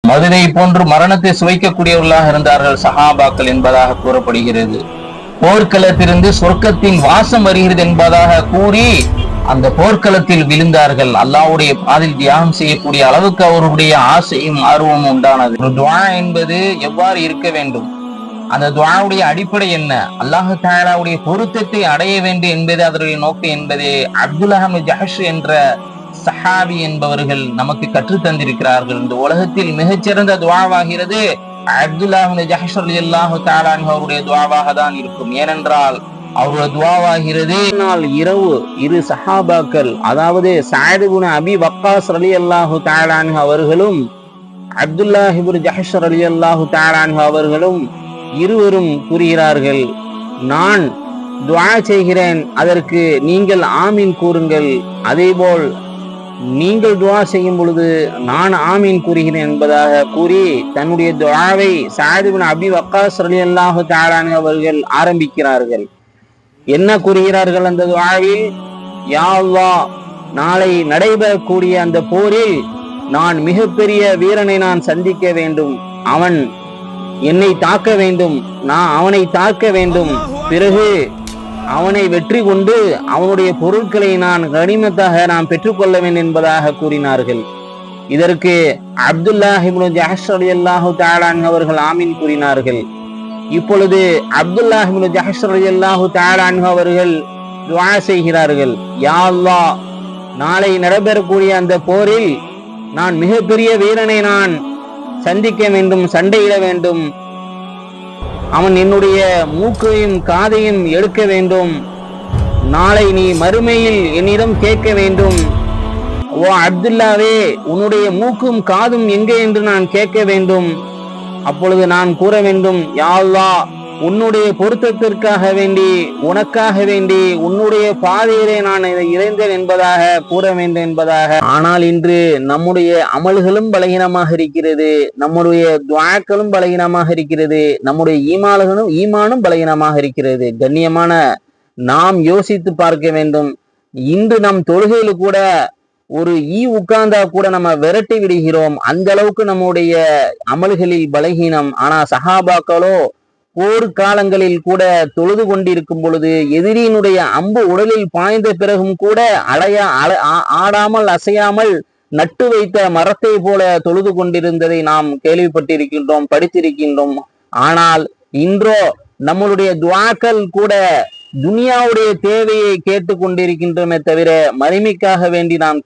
மதுரை போன்று மரணத்தை சுவைக்கக்கூடியவர்களாக இருந்தார்கள் சஹாபாக்கள் என்பதாக கூறப்படுகிறது. போர்க்களத்திலிருந்து சொர்க்கத்தின் வாசம் வருகிறது என்பதாக கூறி அந்த போர்க்களத்தில் விழுந்தார்கள். அல்லாஹ்வுடைய பாதையில் தியாகம் செய்யக்கூடிய அளவுக்கு அவருடைய ஆசையும் ஆர்வமும் உண்டானது. துஆ என்பது எவ்வாறு இருக்க வேண்டும், அந்த துஆவுடைய அடிப்படை என்ன, அல்லாஹ் தஆலாவுடைய பொருத்தத்தை அடைய வேண்டும் என்பது அதனுடைய நோக்கம் என்பது அப்துல்லாஹ் இப்னு ஜஹஷ் என்ற சஹாபி என்பவர்கள் நமக்கு கற்றுத் தந்திருக்கிறார்கள். இந்த உலகத்தில் மிகச்சிறந்த துஆவாகிறது அப்துல்லாஹ் இப்னு ஜஹஷ் ரலியல்லாஹு தஆலா அன்ஹு அவருடைய துஆவாக தான் இருக்கும். ஏனென்றால் அவருடைய துஆவாகிறது நாள் இரவு இரு சஹாபாக்கள், அதாவது சஅத் இப்னு அபி வக்காஸ் ரலியல்லாஹு தஆலா அன்ஹு அவர்களும் அப்துல்லாஹ் இப்னு ஜஹஷ் ரலியல்லாஹு தஆலா அன்ஹு அவர்களும் இருவரும் கூறுகிறார்கள், நான் துஆ செய்கிறேன், அதற்கு நீங்கள் ஆமீன் கூறுங்கள், அதேபோல் நீங்கள் துஆ செய்யும் பொழுது நான் ஆமீன் கூறுகிறேன் என்பதாக கூறி தன்னுடைய துஆவை சஅத் இப்னு அபி வக்காஸ் ரலியல்லாஹு தஆலா அன்ஹு அவர்கள் ஆரம்பிக்கிறார்கள். என்ன கூறுகிறார்கள் அந்த துஆவில்? யா அல்லாஹ், நாளை நடைபெறக்கூடிய அந்த போரில் நான் மிகப்பெரிய வீரனை நான் சந்திக்க வேண்டும், அவன் என்னை தாக்க வேண்டும், நான் அவனை தாக்க வேண்டும், பிறகு அவனை வெற்றி கொண்டு அவனுடைய பொருட்களை நான் கனிமத்தாக நான் பெற்றுக்கொள்ள வேண்டும் என்பதாக கூறினார்கள். இதற்கு அப்துல்லாஹ் இப்னு ஜஹஷ் ரலியல்லாஹு தஆலா அன்ஹு அவர்கள் ஆமீன் கூறினார்கள். இப்பொழுது அப்துல்லாஹ் இப்னு ஜஹஷ் ரலியல்லாஹு தஆலா அன்ஹு அவர்கள் துஆ செய்கிறார்கள், யா அல்லாஹ், நாளை நடைபெறக்கூடிய அந்த போரில் நான் மிகப்பெரிய வீரனை நான் சந்திக்க வேண்டும், சண்டையிட வேண்டும், அவன் என்னுடைய மூக்கையும் காதையும் எடுக்க வேண்டும், நாளை நீ மறுமையில் என்னிடம் கேட்க வேண்டும், ஓ அப்துல்லாவே, உன்னுடைய மூக்கும் காதும் எங்கே என்று நான் கேட்க வேண்டும். அப்பொழுது நான் கூற வேண்டும், யா அல்லாஹ், உன்னுடைய பொருத்தத்திற்காக வேண்டி, உனக்காக வேண்டி, உன்னுடைய பாதையிலே நான் இறைந்தேன் என்பதாக கூற வேண்டும் என்பதாக. ஆனால் இன்று நம்முடைய அமல்களும் பலகீனமாக இருக்கிறது, நம்முடைய துஆக்களும் பலகீனமாக இருக்கிறது, நம்முடைய ஈமானும் பலகீனமாக இருக்கிறது. கண்ணியமான நாம் யோசித்து பார்க்க வேண்டும். இன்று நம் தொழுகையில் கூட ஒரு உட்கார்ந்தா கூட நம்ம விரட்டி விடுகிறோம், அந்த அளவுக்கு நம்முடைய அமல்களில் பலகீனம். ஆனா சஹாபாக்களோ போர்க்காலங்களில் கூட தொழுது கொண்டிருக்கும் பொழுது எதிரியினுடைய அம்பு உடலில் பாய்ந்த பிறகும் கூட ஆடாமல் அசையாமல் நட்டு வைத்த மரத்தை போல தொழுது கொண்டிருந்ததை நாம் கேள்விப்பட்டிருக்கின்றோம், படித்திருக்கின்றோம். ஆனால் இன்றோ நம்மளுடைய துஆக்கள் கூட துனியாவுடைய தேவையை கேட்டு கொண்டிருக்கின்றோமே தவிர மறுமைக்காக வேண்டி நாம்